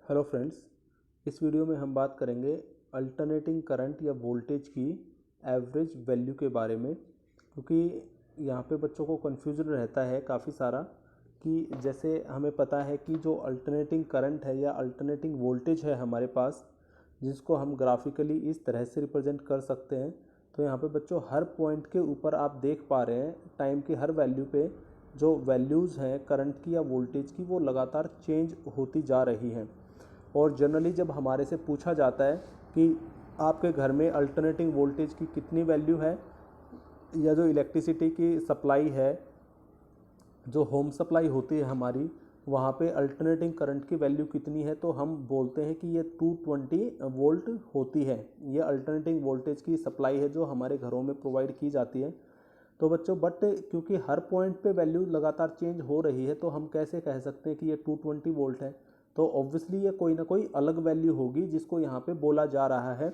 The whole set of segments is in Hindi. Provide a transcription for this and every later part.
हेलो फ्रेंड्स, इस वीडियो में हम बात करेंगे अल्टरनेटिंग करंट या वोल्टेज की एवरेज वैल्यू के बारे में। क्योंकि यहाँ पे बच्चों को कन्फ्यूजन रहता है काफ़ी सारा कि जैसे हमें पता है कि जो अल्टरनेटिंग करंट है या अल्टरनेटिंग वोल्टेज है हमारे पास, जिसको हम ग्राफिकली इस तरह से रिप्रेजेंट कर सकते हैं। तो यहाँ पे बच्चों हर पॉइंट के ऊपर आप देख पा रहे हैं टाइम की हर वैल्यू पे जो वैल्यूज़ हैं करंट की या वोल्टेज की वो लगातार चेंज होती जा रही हैं। और जनरली जब हमारे से पूछा जाता है कि आपके घर में अल्टरनेटिंग वोल्टेज की कितनी वैल्यू है, या जो इलेक्ट्रिसिटी की सप्लाई है, जो होम सप्लाई होती है हमारी, वहाँ पे अल्टरनेटिंग करंट की वैल्यू कितनी है, तो हम बोलते हैं कि ये 220 वोल्ट होती है। ये अल्टरनेटिंग वोल्टेज की सप्लाई है जो हमारे घरों में प्रोवाइड की जाती है। तो बच्चों क्योंकि हर पॉइंट पे वैल्यू लगातार चेंज हो रही है, तो हम कैसे कह सकते हैं कि ये 220 वोल्ट है। तो ऑब्वियसली ये कोई ना कोई अलग वैल्यू होगी जिसको यहाँ पे बोला जा रहा है।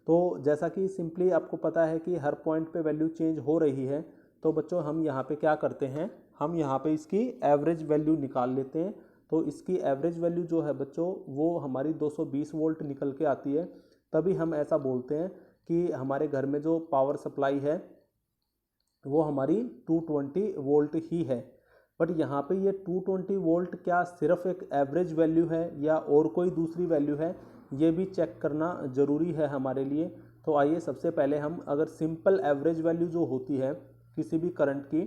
तो जैसा कि सिंपली आपको पता है कि हर पॉइंट पे वैल्यू चेंज हो रही है, तो बच्चों हम यहाँ पे क्या करते हैं, हम यहाँ पे इसकी एवरेज वैल्यू निकाल लेते हैं। तो इसकी एवरेज वैल्यू जो है बच्चों वो हमारी 220 वोल्ट निकल के आती है। तभी हम ऐसा बोलते हैं कि हमारे घर में जो पावर सप्लाई है वो हमारी 220 वोल्ट ही है। बट यहाँ पे ये 220 वोल्ट क्या सिर्फ एक एवरेज वैल्यू है या और कोई दूसरी वैल्यू है, ये भी चेक करना ज़रूरी है हमारे लिए। तो आइए सबसे पहले हम अगर सिंपल एवरेज वैल्यू जो होती है किसी भी करंट की,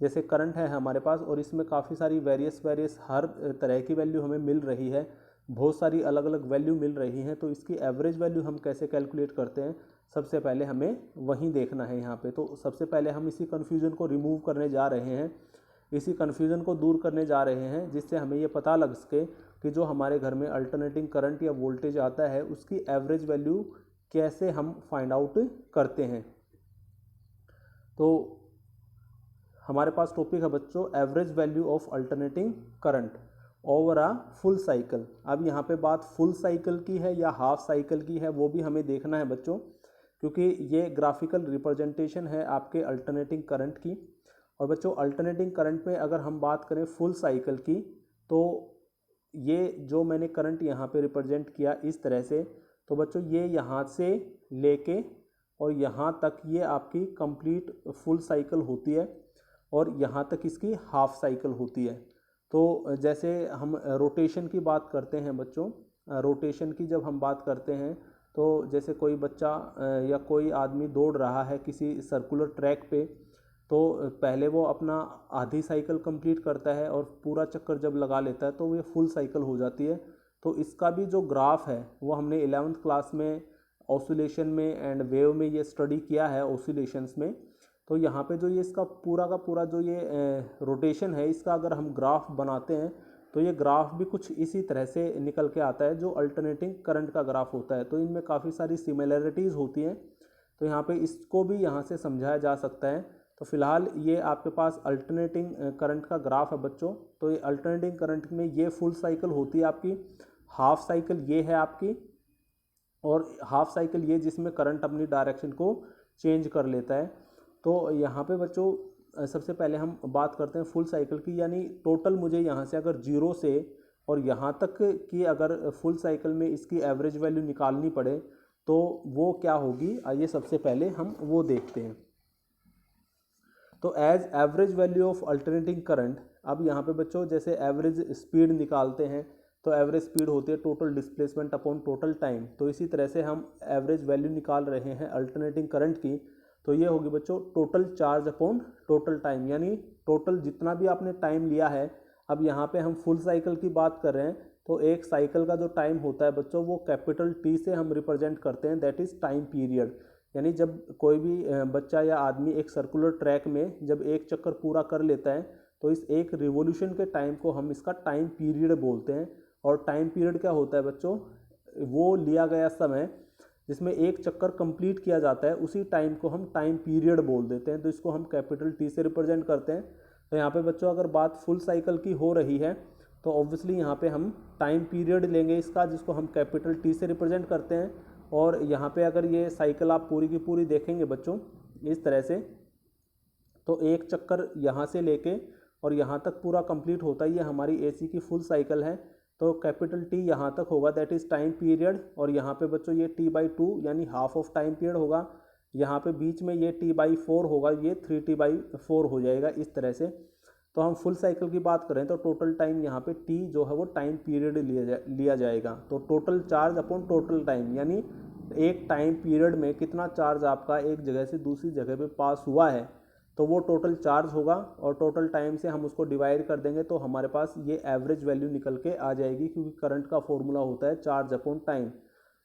जैसे करंट है हमारे पास और इसमें काफ़ी सारी वेरियस हर तरह की वैल्यू हमें मिल रही है, बहुत सारी अलग अलग वैल्यू मिल रही हैं। तो इसकी एवरेज वैल्यू हम कैसे कैलकुलेट करते हैं, सबसे पहले हमें वहीं देखना है यहाँ पे। तो सबसे पहले हम इसी कन्फ्यूज़न को रिमूव करने जा रहे हैं, इसी कन्फ्यूज़न को दूर करने जा रहे हैं, जिससे हमें ये पता लग सके कि जो हमारे घर में अल्टरनेटिंग करंट या वोल्टेज आता है उसकी एवरेज वैल्यू कैसे हम फाइंड आउट करते हैं। तो हमारे पास टॉपिक है बच्चों average value of alternating current over a full cycle. अब यहाँ पे बात फुल साइकिल की है या हाफ साइकिल की है वो भी हमें देखना है बच्चों, क्योंकि ये ग्राफिकल रिप्रेजेंटेशन है आपके अल्टरनेटिंग करंट की। और बच्चों अल्टरनेटिंग करंट में अगर हम बात करें फुल साइकिल की, तो ये जो मैंने करंट यहाँ पे रिप्रेजेंट किया इस तरह से, तो बच्चों ये यहाँ से लेके और यहाँ तक ये आपकी कंप्लीट फुल साइकिल होती है और यहाँ तक इसकी हाफ साइकिल होती है। तो जैसे हम रोटेशन की बात करते हैं बच्चों, रोटेशन की जब हम बात करते हैं तो जैसे कोई बच्चा या कोई आदमी दौड़ रहा है किसी सर्कुलर ट्रैक पे, तो पहले वो अपना आधी साइकिल कंप्लीट करता है और पूरा चक्कर जब लगा लेता है तो ये फुल साइकिल हो जाती है। तो इसका भी जो ग्राफ है वो हमने 11वीं क्लास में ऑसिलेशन में एंड वेव में ये स्टडी किया है ऑसिलेशंस में। तो यहाँ पे जो ये इसका पूरा का पूरा जो ये रोटेशन है इसका अगर हम ग्राफ बनाते हैं तो ये ग्राफ भी कुछ इसी तरह से निकल के आता है जो अल्टरनेटिंग करंट का ग्राफ होता है। तो इनमें काफ़ी सारी सिमिलरिटीज़ होती हैं, तो यहाँ पे इसको भी यहाँ से समझाया जा सकता है। तो फिलहाल ये आपके पास अल्टरनेटिंग करंट का ग्राफ है बच्चों। तो ये अल्टरनेटिंग करंट में ये फुल साइकिल होती है आपकी, हाफ साइकिल ये है आपकी, और हाफ साइकिल ये जिसमें करंट अपनी डायरेक्शन को चेंज कर लेता है। तो यहाँ पे बच्चों सबसे पहले हम बात करते हैं फुल साइकिल की, यानी टोटल मुझे यहाँ से अगर जीरो से और यहाँ तक की अगर फुल साइकिल में इसकी एवरेज वैल्यू निकालनी पड़े तो वो क्या होगी, आइए सबसे पहले हम वो देखते हैं। तो as average value of alternating current, अब यहाँ पे बच्चों जैसे एवरेज स्पीड निकालते हैं तो एवरेज स्पीड होती है total displacement upon total time. तो इसी तरह से हम एवरेज वैल्यू निकाल रहे हैं अल्टरनेटिंग करंट की, तो ये होगी बच्चों total charge upon total time, यानी टोटल जितना भी आपने टाइम लिया है। अब यहाँ पे हम फुल साइकिल की बात कर रहे हैं, तो एक साइकिल का जो टाइम होता है बच्चों वो कैपिटल टी से हम रिप्रेजेंट करते हैं, दैट इज़ टाइम पीरियड। यानी जब कोई भी बच्चा या आदमी एक सर्कुलर ट्रैक में जब एक चक्कर पूरा कर लेता है तो इस एक रिवॉल्यूशन के टाइम को हम इसका टाइम पीरियड बोलते हैं। और टाइम पीरियड क्या होता है बच्चों, वो लिया गया समय जिसमें एक चक्कर कंप्लीट किया जाता है उसी टाइम को हम टाइम पीरियड बोल देते हैं। तो इसको हम कैपिटल टी से रिप्रेजेंट करते हैं। तो यहाँ पे बच्चों अगर बात फुल साइकिल की हो रही है तो ऑब्वियसली यहाँ पे हम टाइम पीरियड लेंगे इसका, जिसको हम कैपिटल टी से रिप्रेजेंट करते हैं। और यहाँ पे अगर ये साइकिल आप पूरी की पूरी देखेंगे बच्चों इस तरह से, तो एक चक्कर यहाँ से लेके और यहाँ तक पूरा कंप्लीट होता है, ये हमारी एसी की फुल साइकिल है। तो कैपिटल टी यहाँ तक होगा, दैट इज़ टाइम पीरियड, और यहाँ पे बच्चों ये t/2 यानी हाफ ऑफ टाइम पीरियड होगा। यहाँ पे बीच में ये t/4 होगा, ये 3t/4 हो जाएगा इस तरह से। तो हम फुल साइकिल की बात करें तो टोटल टाइम यहाँ पे t जो है वो टाइम पीरियड लिया जाएगा। तो total charge upon total time, यानी एक टाइम पीरियड में कितना चार्ज आपका एक जगह से दूसरी जगह पे पास हुआ है, तो वो टोटल चार्ज होगा, और टोटल टाइम से हम उसको डिवाइड कर देंगे तो हमारे पास ये एवरेज वैल्यू निकल के आ जाएगी, क्योंकि करंट का फॉर्मूला होता है चार्ज अपॉन टाइम,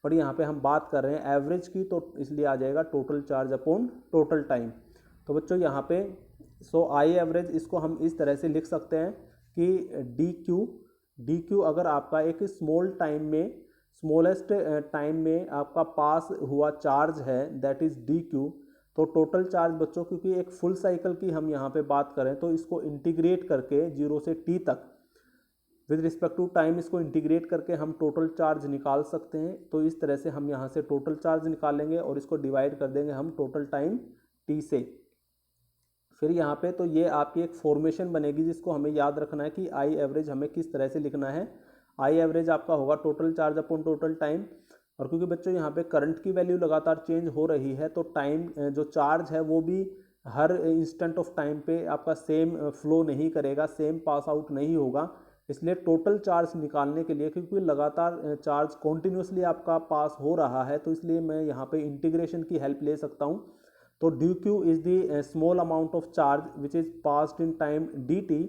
और यहाँ पे हम बात कर रहे हैं एवरेज की, तो इसलिए आ जाएगा total charge upon total time. तो बच्चों यहाँ पे आई एवरेज इसको हम इस तरह से लिख सकते हैं कि डी क्यू अगर आपका एक स्मॉल टाइम में, स्मॉलेस्ट टाइम में आपका पास हुआ चार्ज है, दैट इज़ डी क्यू। तो टोटल चार्ज बच्चों, क्योंकि एक फुल साइकिल की हम यहाँ पे बात करें तो इसको इंटीग्रेट करके 0 से t तक विद रिस्पेक्ट टू टाइम इसको इंटीग्रेट करके हम टोटल चार्ज निकाल सकते हैं। तो इस तरह से हम यहाँ से टोटल चार्ज निकालेंगे और इसको डिवाइड कर देंगे हम टोटल टाइम t से। फिर यहाँ पे तो ये आपकी एक फॉर्मेशन बनेगी जिसको हमें याद रखना है कि आई एवरेज हमें किस तरह से लिखना है। आई एवरेज आपका होगा total charge upon total time, और क्योंकि बच्चों यहाँ पे करंट की वैल्यू लगातार चेंज हो रही है तो टाइम जो चार्ज है वो भी हर इंस्टेंट ऑफ टाइम पे आपका सेम फ्लो नहीं करेगा, सेम पास आउट नहीं होगा। इसलिए टोटल चार्ज निकालने के लिए, क्योंकि लगातार चार्ज कॉन्टिन्यूसली आपका पास हो रहा है, तो इसलिए मैं यहाँ पे इंटीग्रेशन की हेल्प ले सकता हूँ। तो D Q is the small amount of charge which is passed in time D T.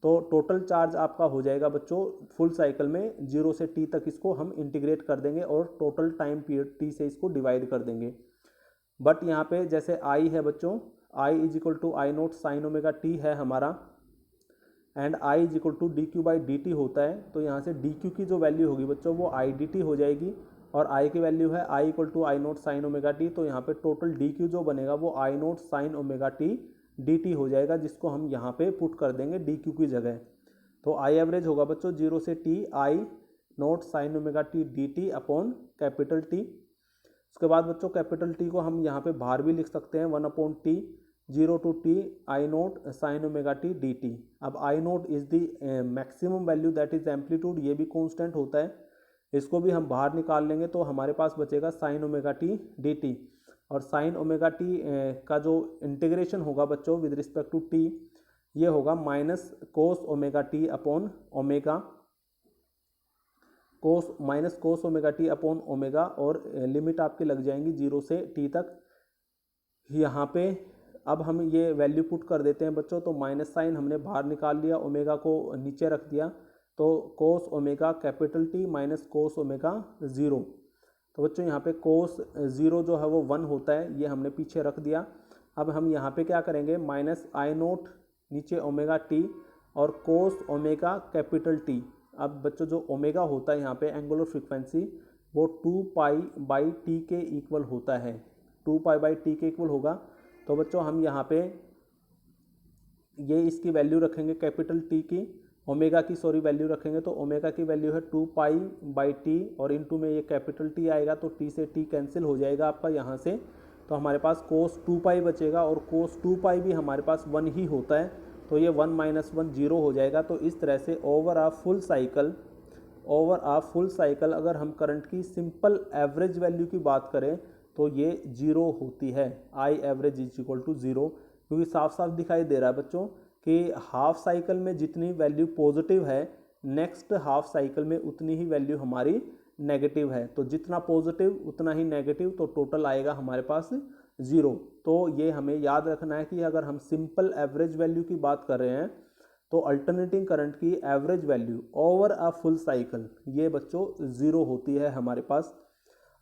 तो टोटल चार्ज आपका हो जाएगा बच्चों फुल साइकिल में 0 से t तक, इसको हम इंटीग्रेट कर देंगे और टोटल टाइम पीरियड t से इसको डिवाइड कर देंगे। बट यहाँ पे जैसे I है बच्चों, I is equal to I naught sine omega t है हमारा, and I is equal to d q by d t होता है। तो यहाँ से डी क्यू की जो वैल्यू होगी बच्चों वो आई डी टी हो जाएगी, और I की वैल्यू है I equal to I naught sine omega t. तो यहाँ पे टोटल डी क्यू जो बनेगा वो I naught sine omega t d t हो जाएगा, जिसको हम यहाँ पे पुट कर देंगे डी क्यू की जगह। तो आई एवरेज होगा बच्चों 0 से t I naught sine omega t d t upon capital T. उसके बाद बच्चों कैपिटल टी को हम यहाँ पे बाहर भी लिख सकते हैं 1 upon T, 0 to t I naught sine omega t d t. अब I naught is the maximum value, that is amplitude, ये भी कॉन्स्टेंट होता है, इसको भी हम बाहर निकाल लेंगे तो हमारे पास बचेगा sign omega t d T. और साइन ओमेगा टी का जो इंटीग्रेशन होगा बच्चों विद रिस्पेक्ट टू टी, ये होगा minus cos omega T upon omega, minus cos omega T upon omega, और लिमिट आपकी लग जाएंगी 0 से t तक। यहाँ पे अब हम ये वैल्यू पुट कर देते हैं बच्चों, तो माइनस साइन हमने बाहर निकाल लिया, ओमेगा को नीचे रख दिया, तो कोस omega capital T minus cos omega 0। तो बच्चों यहाँ पे कोस 0 जो है वो 1 होता है, ये हमने पीछे रख दिया। अब हम यहाँ पे क्या करेंगे, माइनस आई नोट नीचे ओमेगा टी और कोस ओमेगा कैपिटल टी। अब बच्चों जो ओमेगा होता है यहाँ पे एंगुलर फ्रीक्वेंसी, वो 2 पाई बाई टी के इक्वल होता है, 2 पाई बाई टी के इक्वल होगा। तो बच्चों हम यहाँ पे ये इसकी वैल्यू रखेंगे कैपिटल टी की, ओमेगा की वैल्यू रखेंगे, तो ओमेगा की वैल्यू है 2 पाई बाई टी, और इनटू में ये कैपिटल टी आएगा, तो टी से टी कैंसिल हो जाएगा आपका यहाँ से। तो हमारे पास कोस 2 पाई बचेगा, और कोस 2 पाई भी हमारे पास 1 ही होता है, तो ये 1 माइनस 1 0 हो जाएगा। तो इस तरह से ओवर आ फुल साइकिल अगर हम करंट की सिंपल एवरेज वैल्यू की बात करें तो ये 0 होती है, I average is equal to 0, क्योंकि साफ साफ दिखाई दे रहा है बच्चों कि हाफ साइकिल में जितनी वैल्यू पॉजिटिव है, नेक्स्ट हाफ साइकिल में उतनी ही वैल्यू हमारी नेगेटिव है। तो जितना पॉजिटिव उतना ही नेगेटिव, तो टोटल आएगा हमारे पास 0। तो ये हमें याद रखना है कि अगर हम सिंपल एवरेज वैल्यू की बात कर रहे हैं तो अल्टरनेटिंग करंट की average value over a full cycle ये बच्चों 0 होती है हमारे पास।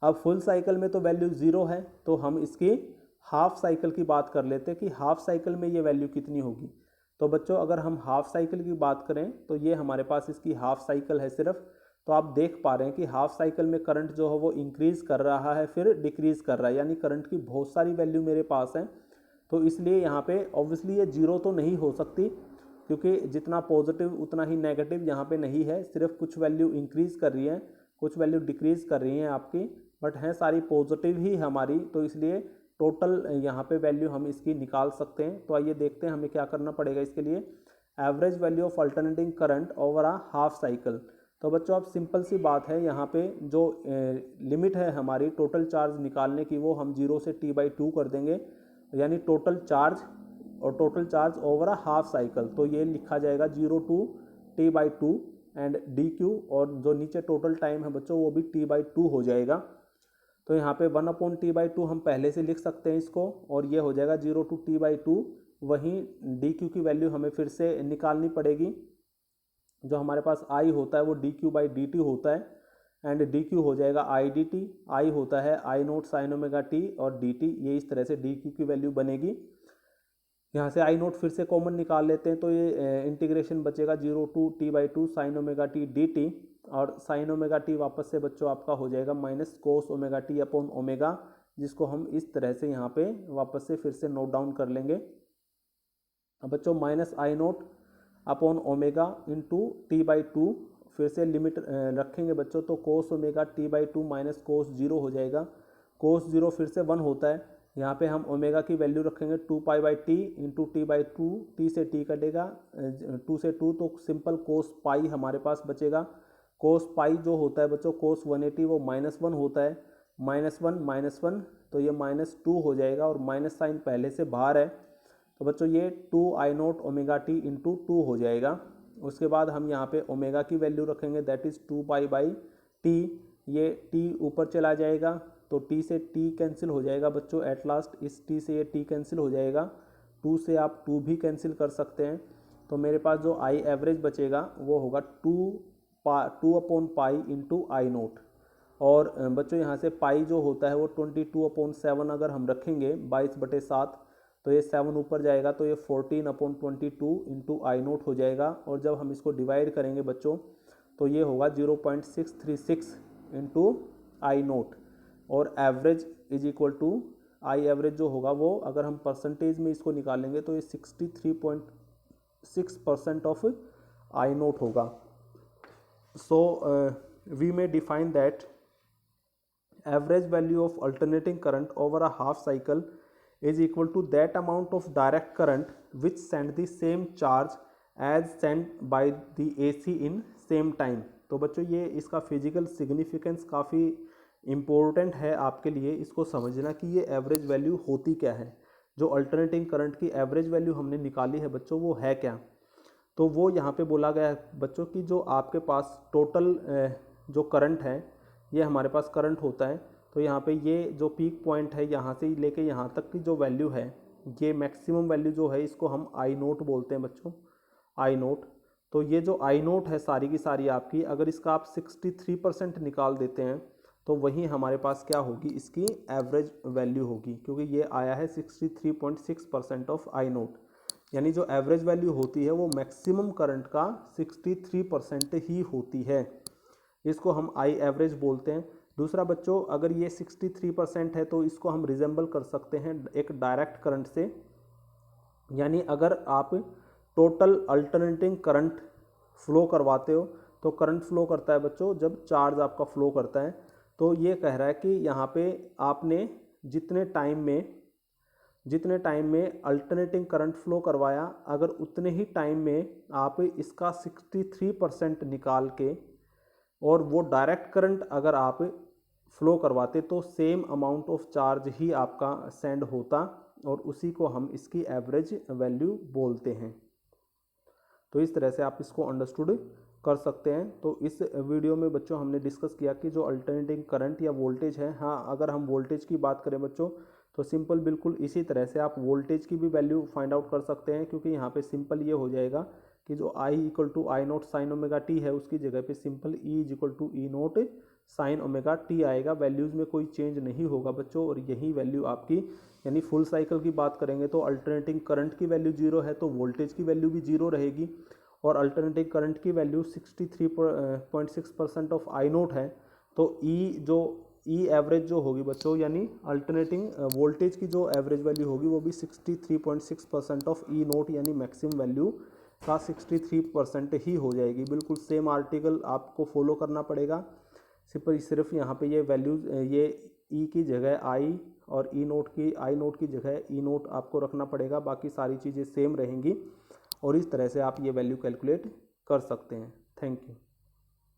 अब फुल साइकिल में तो वैल्यू 0 है, तो हम इसकी हाफ साइकिल की बात कर लेते हैं कि हाफ साइकिल में ये वैल्यू कितनी होगी। तो बच्चों अगर हम हाफ साइकिल की बात करें तो ये हमारे पास इसकी हाफ साइकिल है सिर्फ। तो आप देख पा रहे हैं कि हाफ साइकिल में करंट जो है वो इंक्रीज़ कर रहा है फिर डिक्रीज़ कर रहा है, यानी करंट की बहुत सारी वैल्यू मेरे पास है। तो इसलिए यहाँ पे ऑब्वियसली ये 0 तो नहीं हो सकती, क्योंकि जितना पॉजिटिव उतना ही नेगेटिव यहाँ पे नहीं है, सिर्फ कुछ वैल्यू इंक्रीज़ कर रही है, कुछ वैल्यू डिक्रीज़ कर रही हैं आपकी, बट हैं सारी पॉजिटिव ही हमारी। तो इसलिए टोटल यहाँ पे वैल्यू हम इसकी निकाल सकते हैं। तो आइए देखते हैं हमें क्या करना पड़ेगा इसके लिए। Average value of alternating current over a half cycle. तो बच्चों अब सिंपल सी बात है, यहाँ पे जो लिमिट है हमारी टोटल चार्ज निकालने की वो हम 0 से t/2 कर देंगे, यानी टोटल चार्ज और total charge over a half cycle. तो ये लिखा जाएगा 0 to t/2 एंड dq, और जो नीचे टोटल टाइम है बच्चों वो भी t/2 हो जाएगा। तो यहाँ पे 1/t/2 हम पहले से लिख सकते हैं इसको, और ये हो जाएगा 0 to t/2। वहीं dq की वैल्यू हमें फिर से निकालनी पड़ेगी। जो हमारे पास i होता है वो dq/dt होता है, एंड dq हो जाएगा i dt। i होता है I0 sin ओमेगा t, और dt ये इस तरह से dq की वैल्यू बनेगी। यहाँ से I0 फिर से कॉमन निकाल लेते हैं, तो ये इंटीग्रेशन बचेगा 0 to t/2 sin omega t dt, और sin ओमेगा t वापस से बच्चों आपका हो जाएगा minus cos omega t upon omega, जिसको हम इस तरह से यहाँ पे वापस से फिर से नोट डाउन कर लेंगे। अब बच्चों minus I0 upon omega into t/2, फिर से लिमिट रखेंगे बच्चों, तो कोस ओमेगा t/2 माइनस कोस 0 हो जाएगा। कोस 0 फिर से 1 होता है, यहाँ पे हम ओमेगा की वैल्यू रखेंगे 2π/t इंटू t/2, t से t कटेगा 2 से 2, तो सिंपल कोस पाई हमारे पास बचेगा। कोस पाई जो होता है बच्चों कोस 180 वो -1 होता है, -1 तो ये -2 हो जाएगा, और माइनस साइन पहले से बाहर है, तो बच्चों ये 2I0 ओमेगा t इंटू 2 हो जाएगा। उसके बाद हम यहाँ पे ओमेगा की वैल्यू रखेंगे, दैट इज़ 2π/t। ये t ऊपर चला जाएगा, तो t से t कैंसिल हो जाएगा बच्चों, एट लास्ट इस t से ये t कैंसिल हो जाएगा, 2 से आप 2 भी कैंसिल कर सकते हैं। तो मेरे पास जो I एवरेज बचेगा वो होगा 2/π इंटू I0, और बच्चों यहाँ से पाई जो होता है वो 22/7 अगर हम रखेंगे 22/7, तो ये 7 ऊपर जाएगा, तो ये 14/22 इंटू I0 हो जाएगा। और जब हम इसको डिवाइड करेंगे बच्चों तो ये होगा 0.636 इंटू I0, और average is equal to I average जो होगा वो अगर हम परसेंटेज में इसको निकालेंगे तो ये 63.6% ऑफ I0 होगा। So we may define that average value of alternating current over a half cycle is equal to that amount of direct current which send the same charge as sent by the AC in same time। तो बच्चों ये इसका फिजिकल सिग्निफिकेंस काफ़ी इम्पोर्टेंट है आपके लिए, इसको समझना कि ये एवरेज वैल्यू होती क्या है। जो अल्टरनेटिंग करंट की एवरेज वैल्यू हमने निकाली है बच्चों वो है क्या, तो वो यहाँ पे बोला गया है बच्चों कि जो आपके पास टोटल जो करंट है ये हमारे पास करंट होता है, तो यहाँ पे ये जो पीक पॉइंट है यहाँ से लेके यहाँ तक की जो वैल्यू है, ये मैक्सिमम वैल्यू जो है इसको हम I0 बोलते हैं बच्चों, I0। तो ये जो I0 है सारी की सारी आपकी, अगर इसका आप 63% निकाल देते हैं तो वही हमारे पास क्या होगी, इसकी एवरेज वैल्यू होगी, क्योंकि ये आया है 63.6% ऑफ I0, यानी जो एवरेज वैल्यू होती है वो मैक्सिमम करंट का 63% ही होती है, इसको हम I एवरेज बोलते हैं। दूसरा बच्चों अगर ये 63% है तो इसको हम रिजेंबल कर सकते हैं एक डायरेक्ट करंट से, यानी अगर आप टोटल अल्टरनेटिंग करंट फ्लो करवाते हो तो करंट फ्लो करता है बच्चों जब चार्ज आपका फ्लो करता है। तो ये कह रहा है कि यहाँ पे आपने जितने टाइम में अल्टरनेटिंग करंट फ्लो करवाया, अगर उतने ही टाइम में आप इसका 63% निकाल के और वो डायरेक्ट करंट अगर आप फ्लो करवाते तो सेम अमाउंट ऑफ चार्ज ही आपका सेंड होता, और उसी को हम इसकी एवरेज वैल्यू बोलते हैं। तो इस तरह से आप इसको अंडरस्टूड कर सकते हैं। तो इस वीडियो में बच्चों हमने डिस्कस किया कि जो अल्टरनेटिंग करंट या वोल्टेज है, हाँ अगर हम वोल्टेज की बात करें बच्चों तो सिंपल बिल्कुल इसी तरह से आप वोल्टेज की भी वैल्यू फाइंड आउट कर सकते हैं, क्योंकि यहाँ पे सिंपल ये हो जाएगा कि जो I equal to I0 sine omega t है उसकी जगह पे simple E is equal to E0 sine omega t आएगा, वैल्यूज़ में कोई चेंज नहीं होगा बच्चों, और यही वैल्यू आपकी, यानी फुल साइकिल की बात करेंगे तो अल्टरनेटिंग करंट की वैल्यू 0 है तो वोल्टेज की वैल्यू भी 0 रहेगी, और अल्टरनेटिंग करंट की वैल्यू 63.6% ऑफ I0 है, तो E एवरेज जो होगी बच्चों, यानी अल्टरनेटिंग वोल्टेज की जो एवरेज वैल्यू होगी वो भी 63.6% ऑफ E0 यानी मैक्सिमम वैल्यू का 63% ही हो जाएगी। बिल्कुल सेम आर्टिकल आपको फॉलो करना पड़ेगा, सिर्फ यहाँ पे ये वैल्यूज, ये E की जगह I और I0 की जगह E0 आपको रखना पड़ेगा, बाकी सारी चीज़ें सेम रहेंगी, और इस तरह से आप ये वैल्यू कैलकुलेट कर सकते हैं। Thank you.